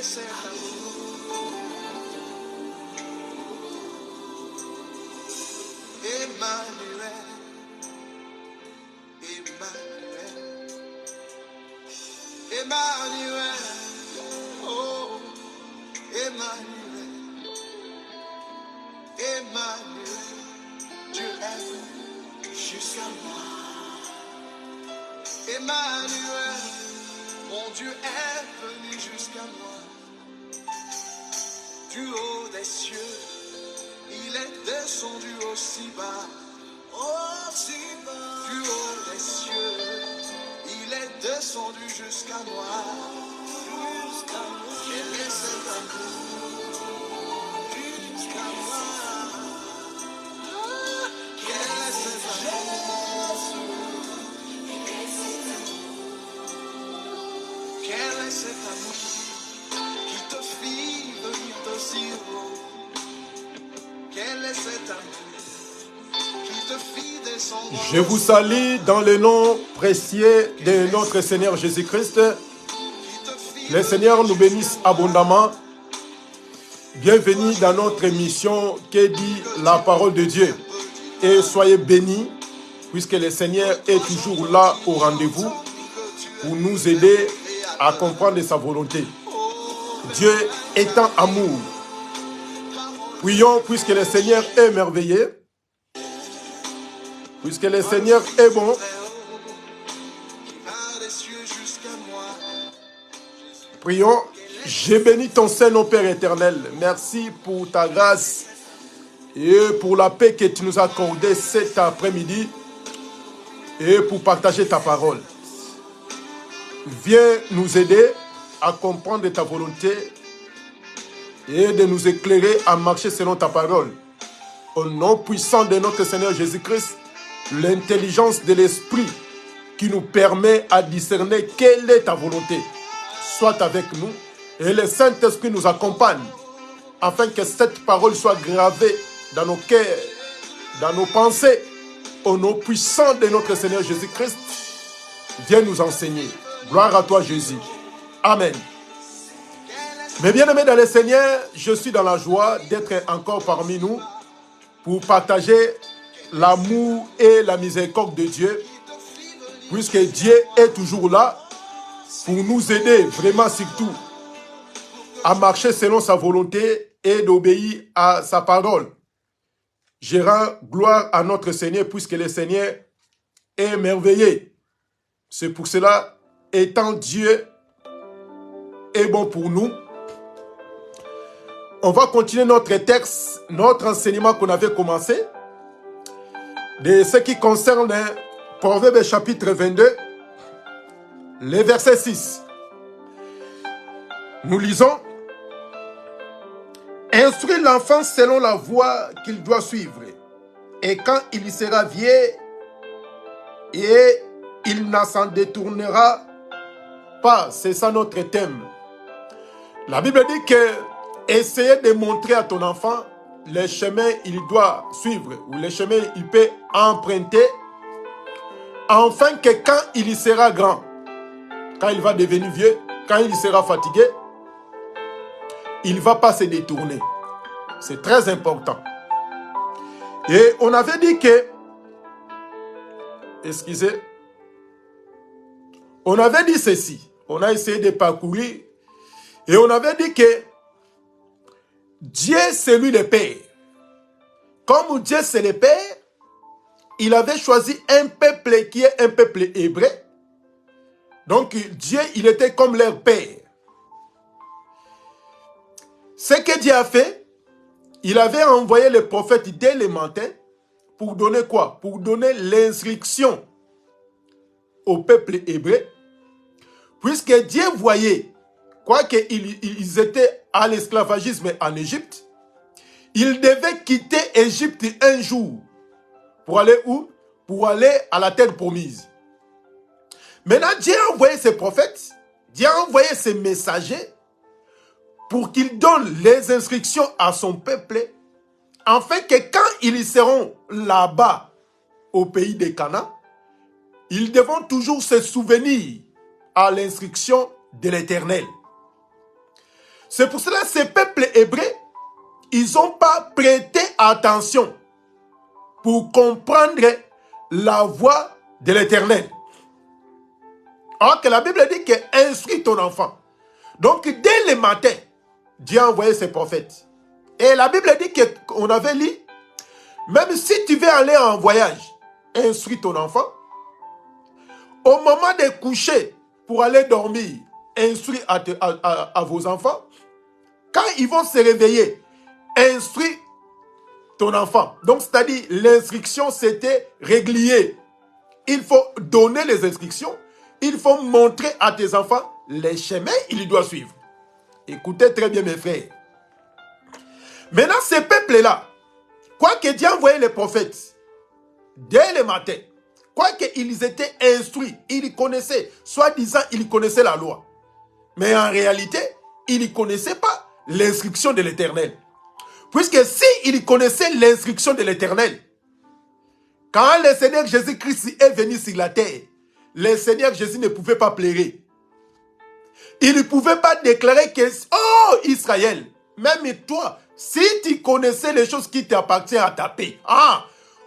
est cet amour? Emmanuel, Emmanuel, Emmanuel, oh, Emmanuel, Emmanuel, Dieu est venu jusqu'à moi. Emmanuel, mon Dieu est venu jusqu'à moi. Du haut des cieux, il est descendu aussi bas. Aussi bas. Du haut des cieux, il est descendu jusqu'à moi. Jusqu'à moi. Quel est cet amour? Jusqu'à moi. Quel est cet amour? Quel est cet amour qui te fit venir d'aussi haut? Quel est cet amour qui te fit descendre? Je vous salue dans le nom précieux de notre Seigneur Jésus-Christ. Le Seigneur nous bénisse abondamment. Bienvenue dans notre émission qui dit la parole de Dieu. Et soyez bénis, puisque le Seigneur est toujours là au rendez-vous pour nous aider à comprendre sa volonté. Dieu étant amour. Prions puisque le Seigneur est merveilleux, puisque le Seigneur est bon. Prions. Je bénis ton Saint-Nom, Père éternel. Merci pour ta grâce et pour la paix que tu nous as accordée cet après-midi et pour partager ta parole. Viens nous aider à comprendre ta volonté et de nous éclairer à marcher selon ta parole. Au nom puissant de notre Seigneur Jésus-Christ, l'intelligence de l'Esprit qui nous permet à discerner quelle est ta volonté, soit avec nous et le Saint-Esprit nous accompagne afin que cette parole soit gravée dans nos cœurs, dans nos pensées. Au nom puissant de notre Seigneur Jésus-Christ, viens nous enseigner. Gloire à toi, Jésus. Amen. Mes bien-aimés dans le Seigneur, je suis dans la joie d'être encore parmi nous pour partager l'amour et la miséricorde de Dieu, puisque Dieu est toujours là pour nous aider vraiment surtout à marcher selon sa volonté et d'obéir à sa parole. Je rends gloire à notre Seigneur puisque le Seigneur est merveilleux. C'est pour cela, étant Dieu est bon pour nous, on va continuer notre texte, notre enseignement qu'on avait commencé, de ce qui concerne Proverbe chapitre 22, le verset 6. Nous lisons: instruis l'enfant selon la voie qu'il doit suivre, et quand il sera vieux, et il ne s'en détournera pas. C'est ça notre thème. La Bible dit que essayez de montrer à ton enfant le chemin il doit suivre, ou le chemin il peut emprunter, afin que quand il sera grand, quand il va devenir vieux, quand il sera fatigué, il ne va pas se détourner. C'est très important. Et on avait dit que, on avait dit ceci, on a essayé de parcourir, et on avait dit que Dieu c'est lui le Père. Comme Dieu c'est le Père, il avait choisi un peuple qui est un peuple hébreu. Donc Dieu, il était comme leur Père. Ce que Dieu a fait, il avait envoyé le prophète dès le matin pour donner quoi? Pour donner l'instruction au peuple hébreu. Puisque Dieu voyait, quoiqu'ils étaient à l'esclavagisme en Égypte, ils devaient quitter Égypte un jour. Pour aller où? Pour aller à la terre promise. Maintenant, Dieu a envoyé ses prophètes, Dieu a envoyé ses messagers pour qu'ils donnent les instructions à son peuple, afin que quand ils seront là-bas, au pays de Canaan, ils devront toujours se souvenir à l'instruction de l'Éternel. C'est pour cela que ces peuples hébreux, ils n'ont pas prêté attention pour comprendre la voix de l'Éternel. Alors que la Bible dit que instruis ton enfant. Donc dès le matin, Dieu a envoyé ses prophètes. Et la Bible dit qu'on avait lu, même si tu veux aller en voyage, instruis ton enfant. Au moment de coucher, pour aller dormir, instruis à vos enfants. Quand ils vont se réveiller, instruis ton enfant. Donc, c'est-à-dire, l'instruction, c'était régulier. Il faut donner les instructions. Il faut montrer à tes enfants les chemins qu'ils doivent suivre. Écoutez très bien, mes frères. Maintenant, ces peuples-là, quoique Dieu envoyait les prophètes, dès le matin, quoique ils étaient instruits, ils connaissaient, soi-disant, ils connaissaient la loi. Mais en réalité, ils ne connaissaient pas l'instruction de l'Éternel. Puisque s'ils connaissaient l'instruction de l'Éternel, quand le Seigneur Jésus-Christ est venu sur la terre, le Seigneur Jésus ne pouvait pas pleurer. Il ne pouvait pas déclarer que, oh Israël, même toi, si tu connaissais les choses qui t'appartiennent à ta paix,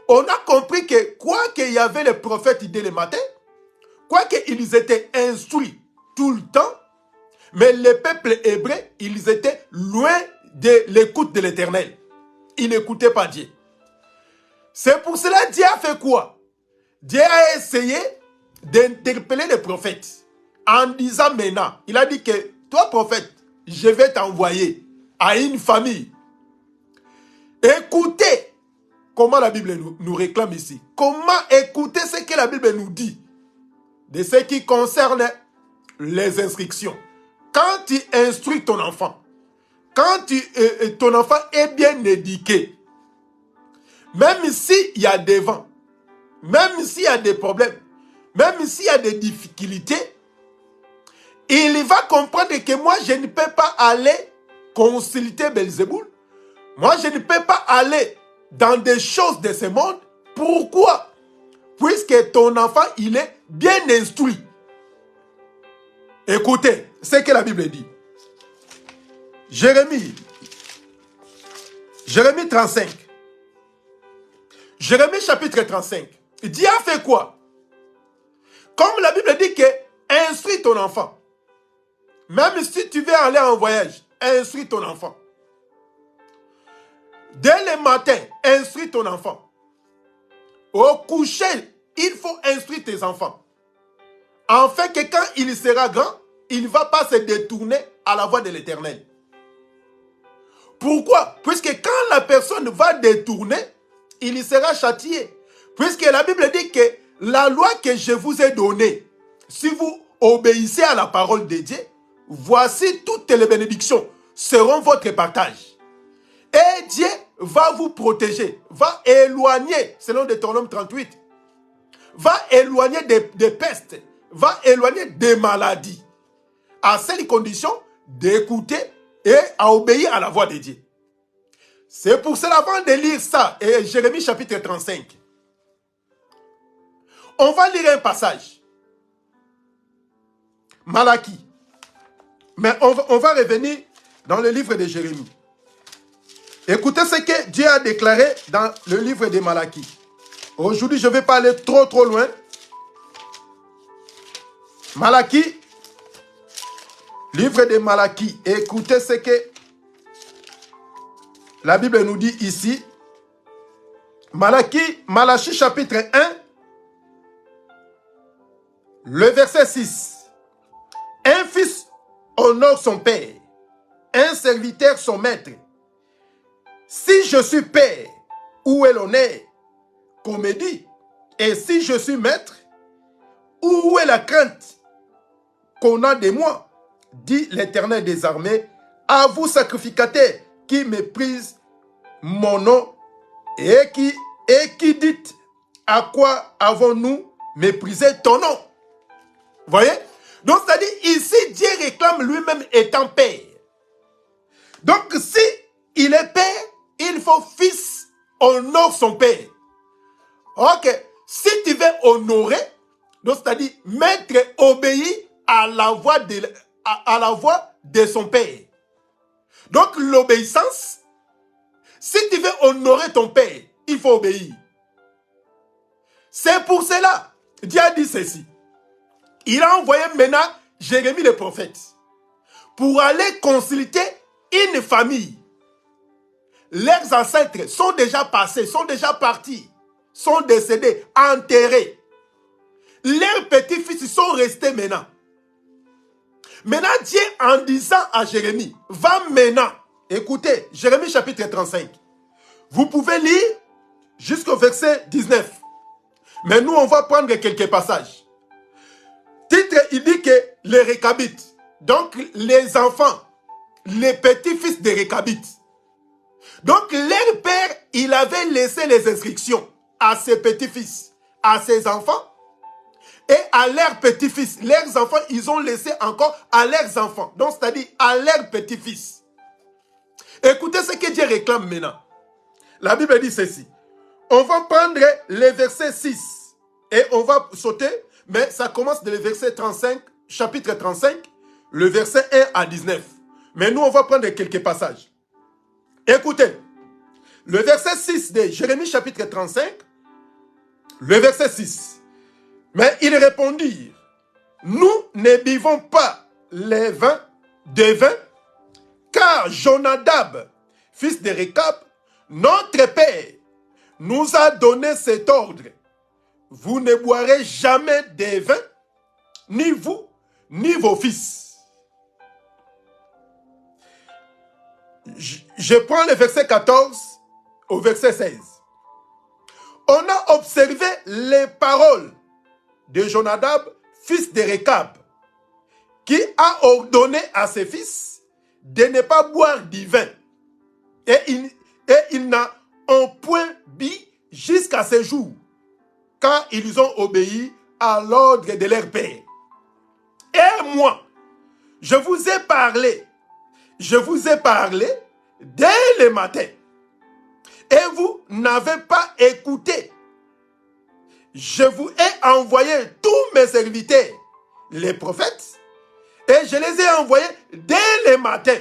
on a compris que quoi qu'il y avait les prophètes dès le matin, quoi qu'ils étaient instruits tout le temps, mais les peuples hébreux, ils étaient loin de l'écoute de l'Éternel. Ils n'écoutaient pas Dieu. C'est pour cela que Dieu a fait quoi? Dieu a essayé d'interpeller les prophètes en disant maintenant, il a dit que toi prophète, je vais t'envoyer à une famille. Écoutez comment la Bible nous réclame ici. Comment écouter ce que la Bible nous dit de ce qui concerne les instructions. Quand tu instruis ton enfant, quand ton enfant est bien éduqué, même s'il y a des vents, même s'il y a des problèmes, même s'il y a des difficultés, il va comprendre que moi, je ne peux pas aller consulter Belzéboul. Moi, je ne peux pas aller dans des choses de ce monde. Pourquoi? Puisque ton enfant, il est bien instruit. Écoutez ce que la Bible dit. Jérémie 35. Jérémie chapitre 35. Dieu a fait quoi? Comme la Bible dit que instruis ton enfant. Même si tu veux aller en voyage, instruis ton enfant. Dès le matin, instruis ton enfant. Au coucher, il faut instruire tes enfants. Afin que quand il sera grand, il ne va pas se détourner à la voie de l'Éternel. Pourquoi? Puisque quand la personne va détourner, il sera châtié. Puisque la Bible dit que la loi que je vous ai donnée, si vous obéissez à la parole de Dieu, voici toutes les bénédictions seront votre partage. Et Dieu va vous protéger, va éloigner, selon Deutéronome 38, va éloigner des pestes, va éloigner des maladies, à seule condition d'écouter et à obéir à la voix de Dieu. C'est pour cela, avant de lire ça, et Jérémie chapitre 35, on va lire un passage. Malachie. Mais on va revenir dans le livre de Jérémie. Écoutez ce que Dieu a déclaré dans le livre de Malachie. Aujourd'hui, je ne vais pas aller trop loin. Malachie, livre de Malachie. Écoutez ce que la Bible nous dit ici. Malachie chapitre 1, le verset 6. Un fils honore son père, un serviteur son maître. Si je suis père, où est l'honneur qu'on me dit? Et si je suis maître, où est la crainte qu'on a de moi? Dit l'Éternel des armées, à vous sacrificateurs qui méprisent mon nom et qui dites, à quoi avons-nous méprisé ton nom? Voyez? Donc, c'est-à-dire, ici, Dieu réclame lui-même étant père. Donc, si il est père, il faut fils honore son père. Ok. Si tu veux honorer, donc c'est-à-dire maître obéit à la voix de son père. Donc l'obéissance, si tu veux honorer ton père, il faut obéir. C'est pour cela, Dieu a dit ceci. Il a envoyé maintenant Jérémie le prophète pour aller consulter une famille. Leurs ancêtres sont déjà passés, sont déjà partis, sont décédés, enterrés. Leurs petits-fils sont restés maintenant. Maintenant, Dieu en disant à Jérémie, va maintenant, écoutez, Jérémie chapitre 35. Vous pouvez lire jusqu'au verset 19. Mais nous, on va prendre quelques passages. Titre, il dit que les Récabites, donc les enfants, les petits-fils des Récabites. Donc leur père, il avait laissé les instructions à ses petits-fils, à ses enfants, et à leurs petits-fils. Leurs enfants, ils ont laissé encore à leurs enfants. Donc c'est-à-dire à leurs petits-fils. Écoutez ce que Dieu réclame maintenant. La Bible dit ceci. On va prendre les versets 6 et on va sauter, mais ça commence de le verset 35, chapitre 35, le verset 1 à 19. Mais nous, on va prendre quelques passages. Écoutez, le verset 6 de Jérémie chapitre 35, le verset 6. Mais ils répondirent, nous ne buvons pas les vins, des vins, car Jonadab, fils de Récab, notre père, nous a donné cet ordre. Vous ne boirez jamais des vins, ni vous, ni vos fils. Je prends le verset 14 au verset 16. On a observé les paroles de Jonadab, fils de Récab, qui a ordonné à ses fils de ne pas boire du vin. Et ils n'ont point bu jusqu'à ce jour, car ils ont obéi à l'ordre de leur père. Et moi, je vous ai parlé dès le matin, et vous n'avez pas écouté. Je vous ai envoyé tous mes serviteurs, les prophètes, et je les ai envoyés dès le matin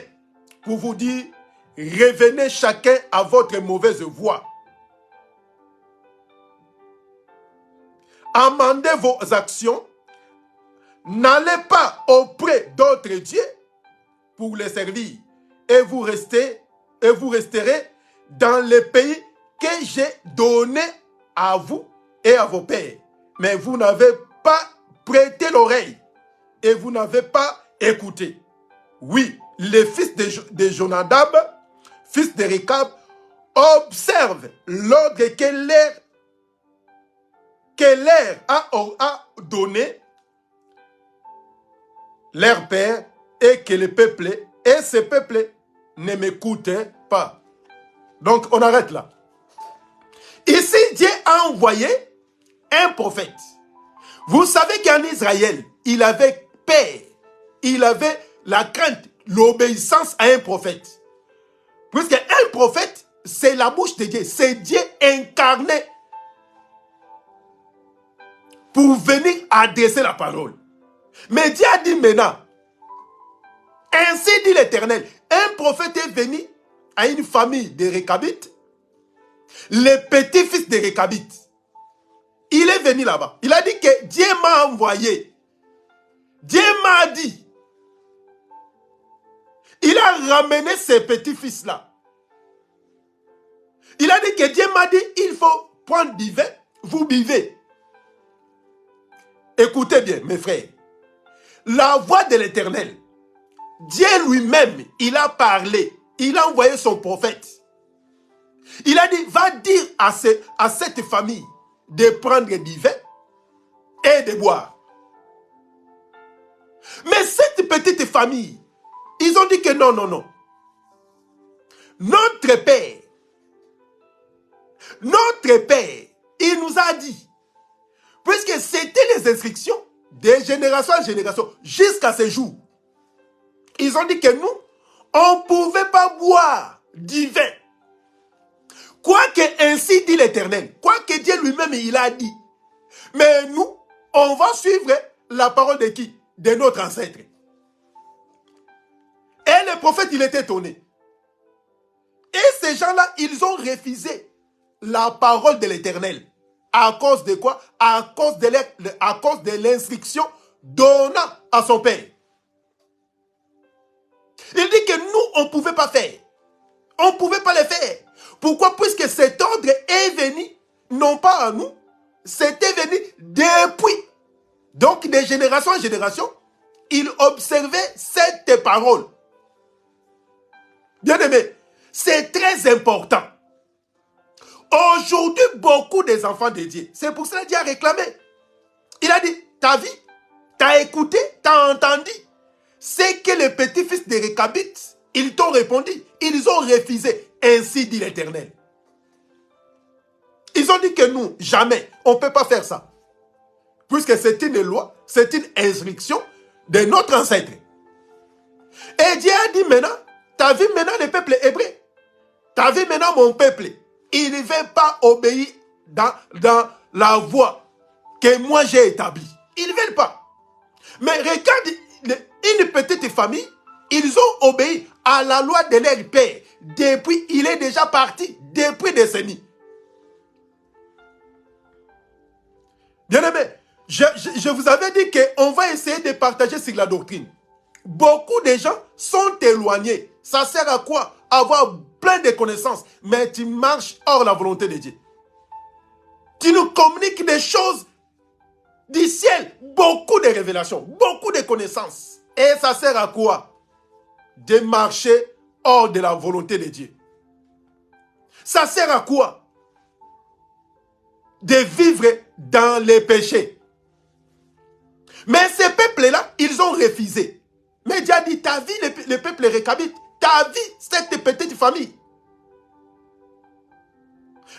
pour vous dire, revenez chacun à votre mauvaise voie. Amendez vos actions, n'allez pas auprès d'autres dieux pour les servir, et vous resterez dans le pays que j'ai donné à vous et à vos pères. Mais vous n'avez pas prêté l'oreille et vous n'avez pas écouté. Oui, les fils de Jonadab, fils de Récab, observent l'ordre que leur a donné leur père et que le peuple et ce peuple ne m'écoutaient pas. Donc on arrête là. Ici, Dieu a envoyé un prophète. Vous savez qu'en Israël, il avait peur, il avait la crainte, l'obéissance à un prophète. Puisque un prophète, c'est la bouche de Dieu, c'est Dieu incarné pour venir adresser la parole. Mais Dieu a dit maintenant, ainsi dit l'Éternel, un prophète est venu à une famille de Récabites, les petits-fils de Récabites. Il est venu là-bas. Il a dit que Dieu m'a envoyé. Dieu m'a dit. Il a ramené ses petits-fils-là. Il a dit que Dieu m'a dit, il faut prendre du vin, vous buvez. Écoutez bien, mes frères. La voix de l'Éternel, Dieu lui-même, il a parlé. Il a envoyé son prophète. Il a dit, va dire à cette famille de prendre du vin et de boire. Mais cette petite famille, ils ont dit que non, non, non. Notre père, il nous a dit, puisque c'était les instructions de génération en génération jusqu'à ce jour, ils ont dit que nous, on ne pouvait pas boire du vin. Quoique ainsi dit l'Éternel, quoique Dieu lui-même il a dit. Mais nous, on va suivre la parole de qui? De notre ancêtre. Et le prophète, il était étonné. ces gens-là, ils ont refusé la parole de l'Éternel. À cause de quoi? À cause de l'instruction donnant à son père. Il dit que nous, on ne pouvait pas faire. On ne pouvait pas le faire. Pourquoi? Puisque cet ordre est venu, non pas à nous, c'était venu depuis. Donc, de génération en génération, il observait cette parole. Bien aimé, c'est très important. Aujourd'hui, beaucoup des enfants de Dieu, c'est pour cela que Dieu a réclamé. Il a dit, t'as vu, t'as écouté, t'as entendu. C'est que les petits-fils de Réchabites, ils t'ont répondu. Ils ont refusé. Ainsi dit l'Éternel. Ils ont dit que nous, jamais, on ne peut pas faire ça. Puisque c'est une loi, c'est une instruction de notre ancêtre. Et Dieu a dit maintenant, t'as vu maintenant le peuple hébreu. T'as vu maintenant mon peuple. Il ne veut pas obéir dans la voie que moi j'ai établie. Ils ne veulent pas. Mais regarde, une petite famille, ils ont obéi à la loi de leur père. Depuis, il est déjà parti, depuis des décennies. Bien-aimé, je vous avais dit qu'on va essayer de partager sur la doctrine. Beaucoup de gens sont éloignés. Ça sert à quoi? Avoir plein de connaissances, mais tu marches hors la volonté de Dieu. Tu nous communiques des choses du ciel, beaucoup de révélations, beaucoup de connaissances. Et ça sert à quoi? De marcher hors de la volonté de Dieu. Ça sert à quoi? De vivre dans les péchés. Mais ces peuples-là, ils ont refusé. Mais Dieu a dit, t'as vu le peuple Réchabite, t'as vu cette petite famille.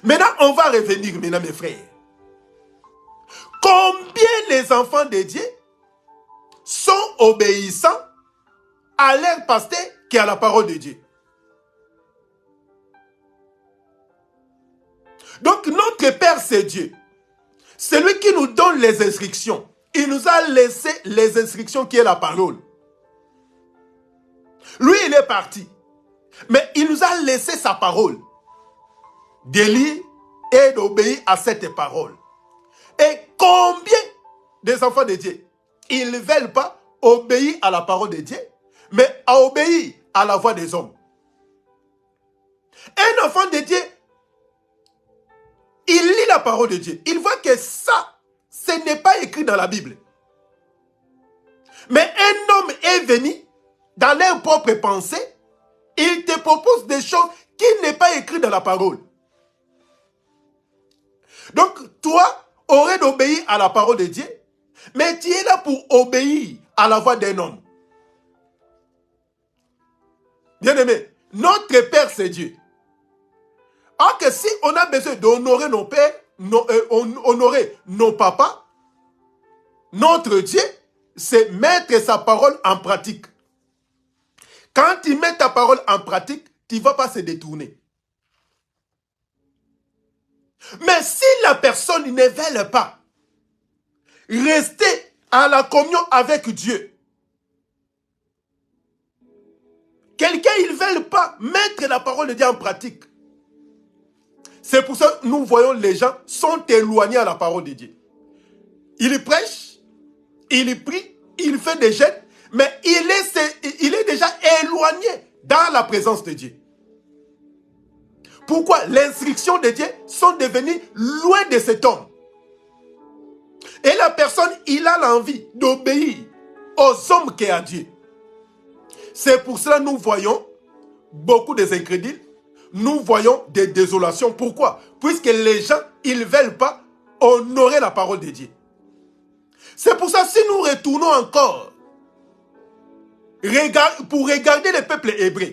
Maintenant, on va revenir, maintenant, mes frères. Combien les enfants de Dieu sont obéissants à leur pasteur qui a la parole de Dieu? Donc, notre Père, c'est Dieu. C'est lui qui nous donne les instructions. Il nous a laissé les instructions qui est la parole. Lui, il est parti. Mais il nous a laissé sa parole. De lire et d'obéir à cette parole. Et combien des enfants de Dieu, ils ne veulent pas obéir à la parole de Dieu, mais à obéir à la voix des hommes. Un enfant de Dieu, il lit la parole de Dieu. Il voit que ça, ce n'est pas écrit dans la Bible. Mais un homme est venu dans leur propre pensée. Il te propose des choses qui n'est pas écrites dans la parole. Donc, toi, aurais d'obéir à la parole de Dieu, mais tu es là pour obéir à la voix d'un homme. Bien-aimé, notre Père, c'est Dieu. Alors que si on a besoin d'honorer nos pères, honorer nos papas, notre Dieu, c'est mettre sa parole en pratique. Quand tu mets ta parole en pratique, tu ne vas pas se détourner. Mais si la personne ne veut pas rester à la communion avec Dieu, quelqu'un, il ne veut pas mettre la parole de Dieu en pratique. C'est pour ça que nous voyons les gens sont éloignés à la parole de Dieu. Il prêche, il prie, il fait des jeûnes, mais il est déjà éloigné dans la présence de Dieu. Pourquoi? L'instruction de Dieu sont devenues loin de cet homme. Et la personne, il a l'envie d'obéir aux hommes qu'est à Dieu. C'est pour cela que nous voyons beaucoup des incrédules. Nous voyons des désolations. Pourquoi? Puisque les gens, ils ne veulent pas honorer la parole de Dieu. C'est pour ça que si nous retournons encore pour regarder le peuple hébreu.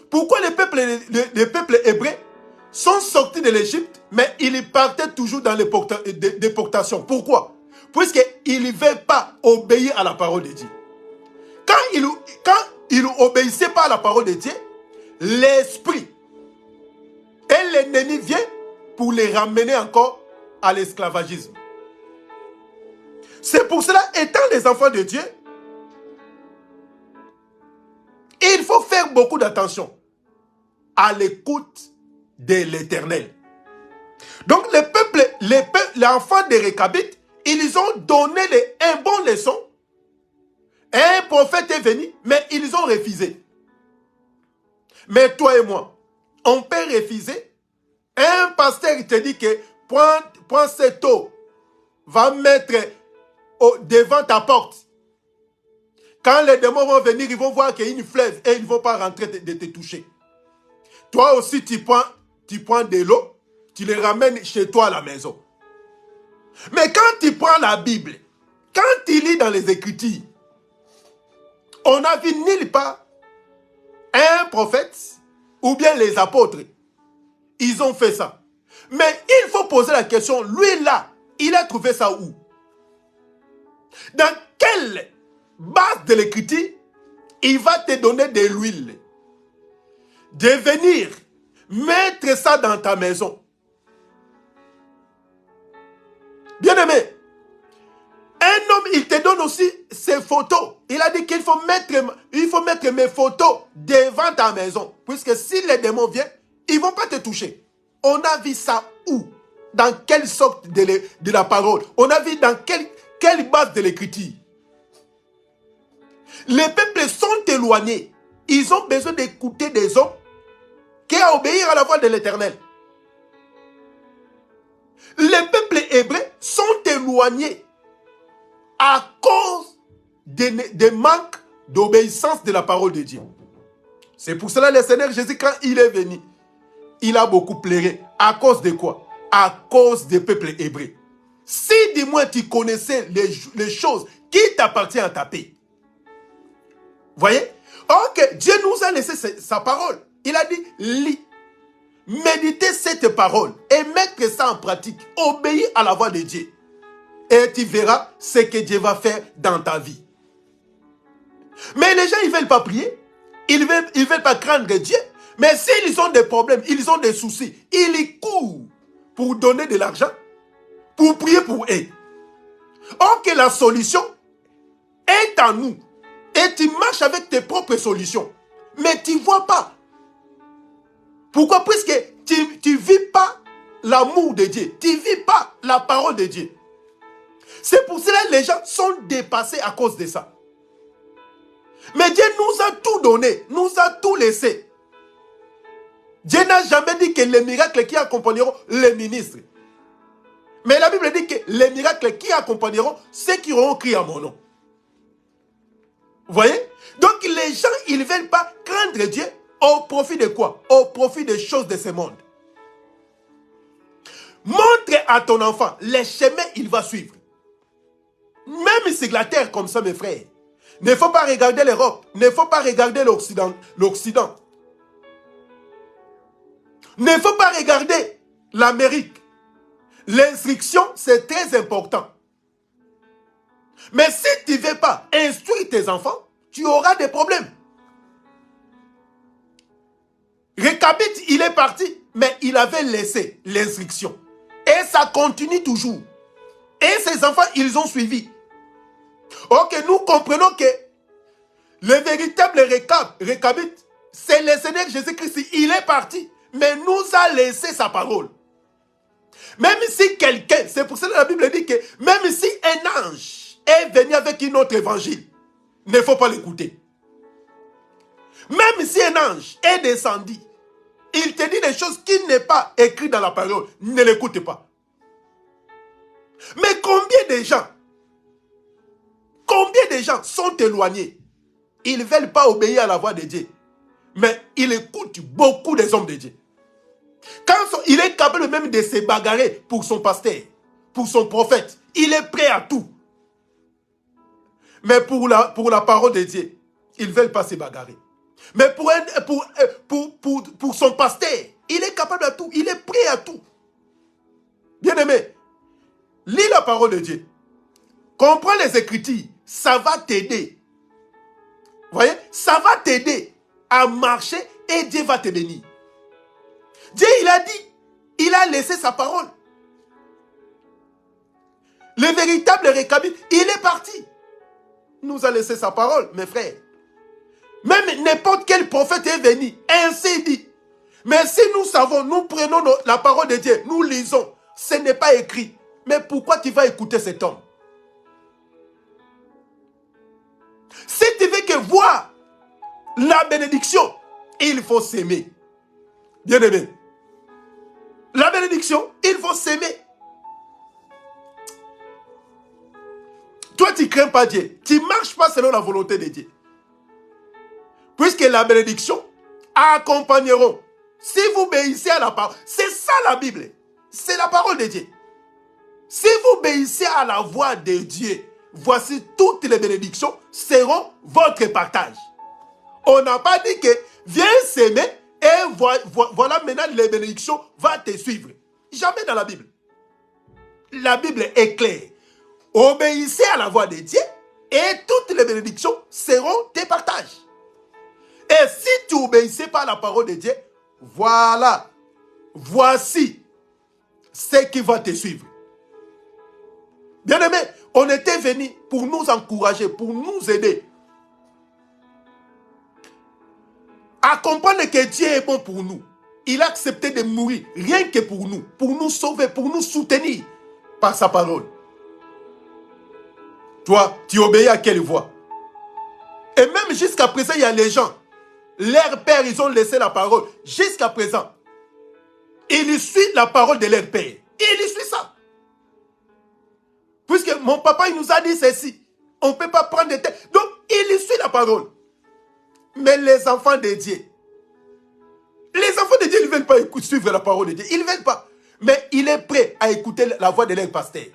Pourquoi les peuples hébreux sont sortis de l'Égypte, mais ils partaient toujours dans les déportations? Pourquoi? Puisqu'ils ne veulent pas obéir à la parole de Dieu. Quand ils n'obéissaient pas à la parole de Dieu, l'esprit et l'ennemi vient pour les ramener encore à l'esclavagisme. C'est pour cela, étant les enfants de Dieu, il faut faire beaucoup d'attention. à l'écoute de l'Éternel. Donc les enfants de Réchabite, ils ont donné un bon leçon. Un prophète est venu, mais ils ont refusé. Mais toi et moi, on peut refuser. Un pasteur il te dit que prends cette eau, va mettre devant ta porte. Quand les démons vont venir, ils vont voir qu'il y a une fleuve et ils ne vont pas rentrer de te toucher. Toi aussi, tu prends de l'eau, tu les ramènes chez toi à la maison. Mais quand tu prends la Bible, quand tu lis dans les Écritures, on n'a vu nulle part un prophète ou bien les apôtres. Ils ont fait ça. Mais il faut poser la question, lui là, il a trouvé ça où? Dans quelle base de l'écriture il va te donner de l'huile? De venir mettre ça dans ta maison. Bien-aimé, un homme, il te donne aussi ses photos. Il a dit qu'il faut mettre mes photos devant ta maison. Puisque si les démons viennent, ils ne vont pas te toucher. On a vu ça où? Dans quelle sorte de la parole? On a vu dans quelle base de l'écriture? Les peuples sont éloignés. Ils ont besoin d'écouter des hommes qui obéissent à la voix de l'Éternel. Les peuples hébreux sont éloignés à cause des manques d'obéissance de la parole de Dieu. C'est pour cela que le Seigneur Jésus, quand il est venu, il a beaucoup pleuré. À cause de quoi? À cause des peuples hébreux. Si du moins tu connaissais les choses qui t'appartiennent à ta paix. Voyez? Ok, Dieu nous a laissé sa parole. Il a dit, lis, méditez cette parole et mettre ça en pratique. Obéis à la voix de Dieu. Et tu verras ce que Dieu va faire dans ta vie. Mais les gens, ils ne veulent pas prier. Ils ne veulent pas craindre Dieu. Mais s'ils ont des problèmes, ils ont des soucis, ils y courent pour donner de l'argent, pour prier pour eux. Or que la solution est en nous. Et tu marches avec tes propres solutions. Mais tu ne vois pas. Pourquoi? Puisque tu ne vis pas l'amour de Dieu. Tu ne vis pas la parole de Dieu. C'est pour cela que les gens sont dépassés à cause de ça. Mais Dieu nous a tout donné, nous a tout laissé. Dieu n'a jamais dit que les miracles qui accompagneront les ministres. Mais la Bible dit que les miracles qui accompagneront ceux qui auront crié à mon nom. Vous voyez? Donc les gens, ils ne veulent pas craindre Dieu au profit de quoi? Au profit des choses de ce monde. Montre à ton enfant les chemins qu'il va suivre. Même sur la terre comme ça, mes frères. Il ne faut pas regarder l'Europe. Il ne faut pas regarder l'Occident. Il ne faut pas regarder l'Amérique. L'instruction, c'est très important. Mais si tu ne veux pas instruire tes enfants, tu auras des problèmes. Réchabite, il est parti, mais il avait laissé l'instruction. Et ça continue toujours. Et ses enfants, ils ont suivi. Ok, nous comprenons que le véritable Réchabite, c'est le Seigneur Jésus-Christ. Il est parti, mais nous a laissé sa parole. Même si quelqu'un, c'est pour ça que la Bible dit que même si un ange est venu avec une autre évangile, il ne faut pas l'écouter. Même si un ange est descendu, il te dit des choses qui n'est pas écrites dans la parole, ne l'écoute pas. Mais combien de gens sont éloignés? Ils ne veulent pas obéir à la voix de Dieu. Mais ils écoutent beaucoup des hommes de Dieu. Quand il est capable même de se bagarrer pour son pasteur, pour son prophète, il est prêt à tout. Mais pour la parole de Dieu, ils ne veulent pas se bagarrer. Mais pour son pasteur, il est capable de tout. Il est prêt à tout. Bien-aimé, lis la parole de Dieu. Comprends les Écritures. Ça va t'aider. Vous voyez? Ça va t'aider à marcher et Dieu va te bénir. Dieu, il a dit, il a laissé sa parole. Le véritable Réchabite, il est parti. Il nous a laissé sa parole, mes frères. Même n'importe quel prophète est venu, ainsi dit. Mais si nous savons, nous prenons la parole de Dieu, nous lisons, ce n'est pas écrit. Mais pourquoi tu vas écouter cet homme? Si tu veux que voir la bénédiction, il faut s'aimer. Bien-aimé. La bénédiction, il faut s'aimer. Toi, tu ne crains pas Dieu. Tu ne marches pas selon la volonté de Dieu. Puisque la bénédiction accompagneront. Si vous obéissez à la parole, c'est ça la Bible. C'est la parole de Dieu. Si vous obéissez à la voix de Dieu, voici toutes les bénédictions seront votre partage. On n'a pas dit que viens s'aimer et voilà maintenant les bénédictions vont te suivre. Jamais dans la Bible. La Bible est claire. Obéissez à la voix de Dieu et toutes les bénédictions seront tes partages. Et si tu n'obéissais pas à la parole de Dieu, voilà, voici ce qui va te suivre. Bien-aimés, on était venus pour nous encourager, pour nous aider à comprendre que Dieu est bon pour nous. Il a accepté de mourir rien que pour nous sauver, pour nous soutenir par sa parole. Toi, tu obéis à quelle voix? Et même jusqu'à présent, il y a les gens, leurs pères, ils ont laissé la parole. Jusqu'à présent, ils suivent la parole de leur père. Ils suivent ça. Puisque mon papa, il nous a dit ceci. On ne peut pas prendre de tête. Donc, ils suivent la parole. Mais les enfants de Dieu, ils ne veulent pas suivre la parole de Dieu. Ils ne veulent pas. Mais il est prêt à écouter la voix de leur pasteur.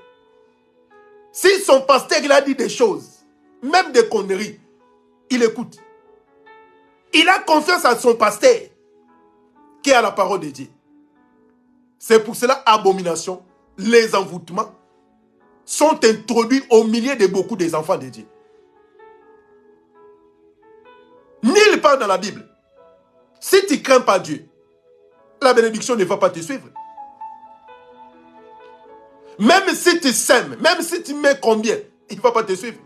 Si son pasteur il a dit des choses, même des conneries, il écoute. Il a confiance à son pasteur qui a la parole de Dieu. C'est pour cela, abomination, les envoûtements sont introduits au milieu de beaucoup des enfants de Dieu. Nulle part dans la Bible. Si tu ne crains pas Dieu, la bénédiction ne va pas te suivre. Même si tu sèmes, même si tu mets combien, il ne va pas te suivre.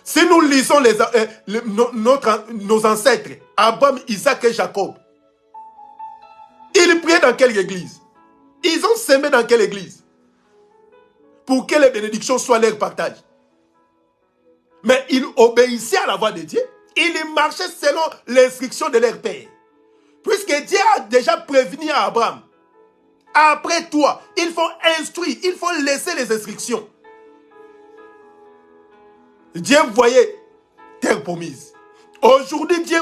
Si nous lisons nos ancêtres, Abraham, Isaac et Jacob, ils priaient dans quelle église? Ils ont sémé dans quelle église? Pour que les bénédictions soient leur partage. Mais ils obéissaient à la voix de Dieu. Ils marchaient selon l'instruction de leur père. Puisque Dieu a déjà prévenu à Abraham. Après toi, il faut instruire, il faut laisser les instructions. Dieu voyait terre promise. Aujourd'hui, Dieu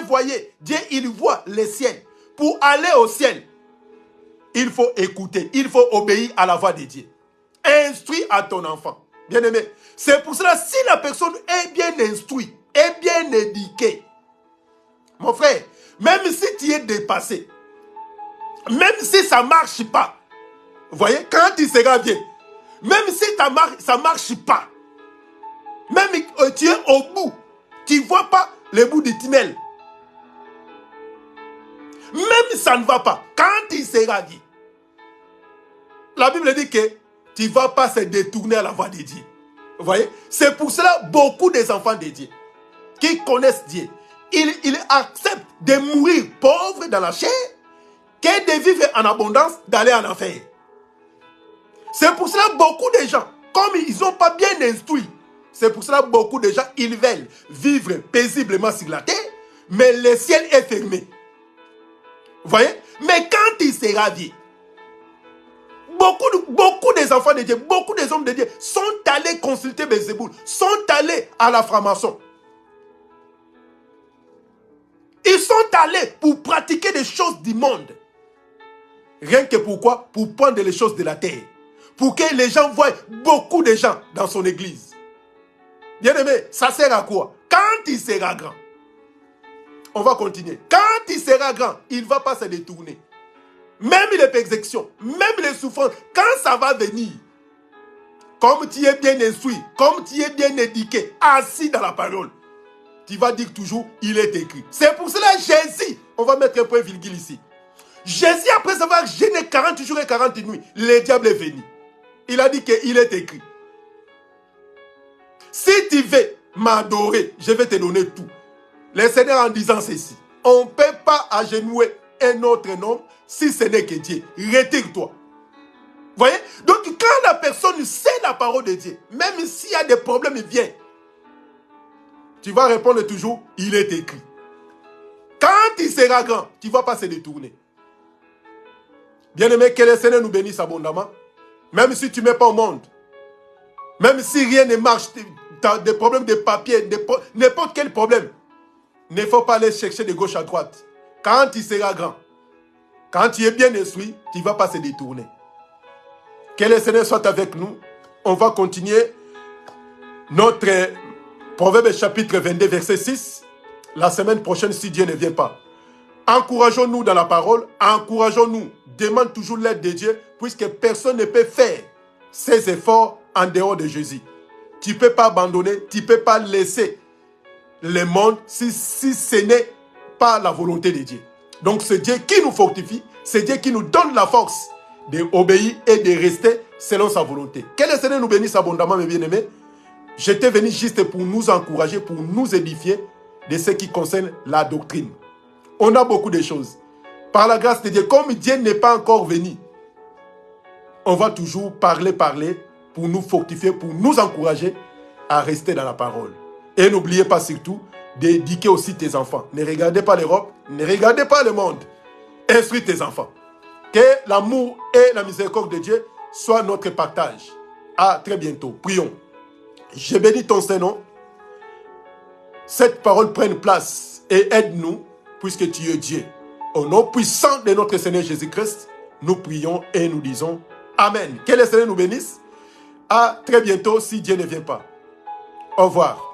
il voit les ciels. Pour aller au ciel, il faut écouter, il faut obéir à la voix de Dieu. Instruis à ton enfant. Bien-aimé, c'est pour cela, si la personne est bien instruite, est bien éduquée, mon frère, même si tu es dépassé, même si ça ne marche pas, vous voyez, quand il sera bien, même si ça ne marche pas, même tu es au bout, tu ne vois pas le bout du tunnel, même ça ne va pas, quand il sera bien, la Bible dit que tu ne vas pas se détourner à la voie de Dieu. Vous voyez? C'est pour cela beaucoup des enfants de Dieu qui connaissent Dieu, ils acceptent de mourir pauvres dans la chair que de vivre en abondance, d'aller en enfer. C'est pour cela beaucoup de gens, comme ils n'ont pas bien instruit, c'est pour cela beaucoup de gens, ils veulent vivre paisiblement sur la terre, mais le ciel est fermé. Vous voyez? Mais quand il sera vieux, beaucoup des enfants de Dieu, beaucoup des hommes de Dieu sont allés consulter Belzéboul, sont allés à la franc-maçon. Ils sont allés pour pratiquer des choses du monde. Rien que pourquoi? Pour prendre les choses de la terre. Pour que les gens voient beaucoup de gens dans son église. Bien-aimé, ça sert à quoi? Quand il sera grand, on va continuer. Quand il sera grand, il ne va pas se détourner. Même les persécutions, même les souffrances, quand ça va venir, comme tu es bien instruit, comme tu es bien éduqué, assis dans la parole, tu vas dire toujours, il est écrit. C'est pour cela Jésus, on va mettre un point virgule ici. Jésus, après avoir jeûné 40 jours et 40 nuits, le diable est venu. Il a dit qu'il est écrit. Si tu veux m'adorer, je vais te donner tout. le Seigneur en disant ceci. On ne peut pas agenouiller un autre homme si ce n'est que Dieu. Retire-toi. Vous voyez? Donc, quand la personne sait la parole de Dieu, même s'il y a des problèmes, il vient. Tu vas répondre toujours, il est écrit. Quand il sera grand, tu ne vas pas se détourner. Bien-aimé, que le Seigneur nous bénisse abondamment. Même si tu ne mets pas au monde, même si rien ne marche, tu as des problèmes de papier, n'importe quel problème, il ne faut pas aller chercher de gauche à droite. Quand il sera grand, quand tu es bien instruit, tu ne vas pas se détourner. Que le Seigneur soit avec nous. On va continuer notre Proverbe chapitre 22, verset 6. La semaine prochaine, si Dieu ne vient pas. Encourageons-nous dans la parole. Encourageons-nous. Demande toujours l'aide de Dieu, puisque personne ne peut faire ses efforts en dehors de Jésus. Tu ne peux pas abandonner, tu ne peux pas laisser le monde si ce n'est pas la volonté de Dieu. Donc c'est Dieu qui nous fortifie, c'est Dieu qui nous donne la force d'obéir et de rester selon sa volonté. Que le Seigneur nous bénisse abondamment, mes bien-aimés. J'étais venu juste pour nous encourager, pour nous édifier de ce qui concerne la doctrine. On a beaucoup de choses. Par la grâce de Dieu, comme Dieu n'est pas encore venu, on va toujours parler pour nous fortifier, pour nous encourager à rester dans la parole. Et n'oubliez pas surtout d'éduquer aussi tes enfants. Ne regardez pas l'Europe, ne regardez pas le monde. Instruis tes enfants. Que l'amour et la miséricorde de Dieu soient notre partage. À très bientôt. Prions. Je bénis ton Saint-Nom. Cette parole prenne place et aide-nous, puisque tu es Dieu. Au nom puissant de notre Seigneur Jésus-Christ, nous prions et nous disons Amen. Que le Seigneur nous bénisse. À très bientôt si Dieu ne vient pas. Au revoir.